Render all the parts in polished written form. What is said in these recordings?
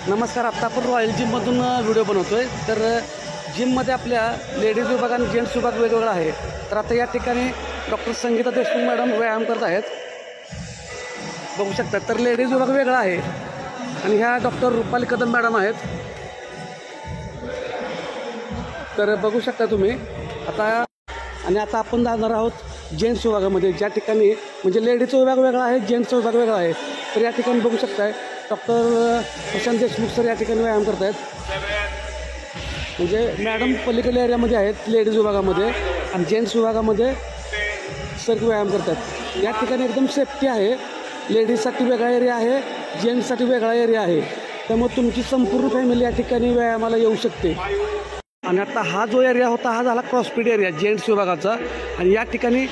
नमस्कार. आत्ता आपण रॉयल जिममधून व्हिडिओ बनवतो आहे. तर जिममध्ये आपल्या लेडीज विभाग आणि जेंट्स विभाग वेगवेगळा आहे. तर आता या ठिकाणी डॉक्टर संगीता देशमुख मॅडम व्यायाम करत आहेत, बघू शकता. तर लेडीज विभाग वेगळा आहे आणि ह्या डॉक्टर रुपाली कदम मॅडम आहेत. तर बघू शकता तुम्ही आता. आणि आता आपण जाणार आहोत जेंट्स विभागामध्ये, ज्या ठिकाणी म्हणजे लेडीजचा विभाग वेगळा आहे, जेंट्सचा विभाग वेगळा आहे. तर या ठिकाणी बघू शकताय डॉक्टर प्रशांत देशमुख सर या ठिकाणी व्यायाम करत आहेत. म्हणजे मॅडम पलीकडल्या एरियामध्ये आहेत लेडीज विभागामध्ये, आणि जेंट्स विभागामध्ये सर व्यायाम करतात. या ठिकाणी एकदम सेफ्टी आहे. लेडीजसाठी वेगळा एरिया आहे, जेंट्ससाठी वेगळा एरिया आहे. त्यामुळे तुमची संपूर्ण फॅमिली या ठिकाणी व्यायामाला येऊ शकते. आणि आता हा जो एरिया होता हा झाला क्रॉसफिट एरिया जेंट्स विभागाचा. आणि या ठिकाणी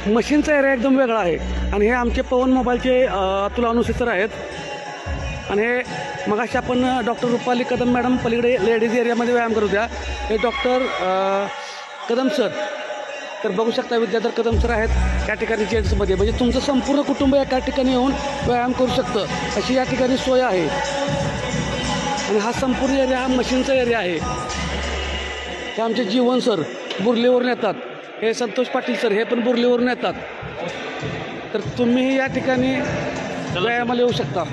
मशीनचा एरिया एकदम वेगळा आहे. आणि हे आमचे पवन मोबाईलचे अतुल अनुसे सर आहेत. आणि हे मगाशी आपण डॉक्टर रुपाली कदम मॅडम पलीकडे लेडीज एरियामध्ये व्यायाम करत होत्या, हे डॉक्टर कदम सर. तर बघू शकता विद्याधर कदम सर आहेत या ठिकाणी जेंट्समध्ये. म्हणजे तुमचं संपूर्ण कुटुंब एका ठिकाणी येऊन व्यायाम करू शकतं अशी या ठिकाणी सोय आहे. आणि हा संपूर्ण एरिया हा मशीनचा एरिया आहे. हे आमचे जीवन सर बुर्लीवरून येतात, हे संतोष पाटील सर हे पण बुर्लीवरून येतात. तर तुम्हीही या ठिकाणी व्यायामाला येऊ शकता.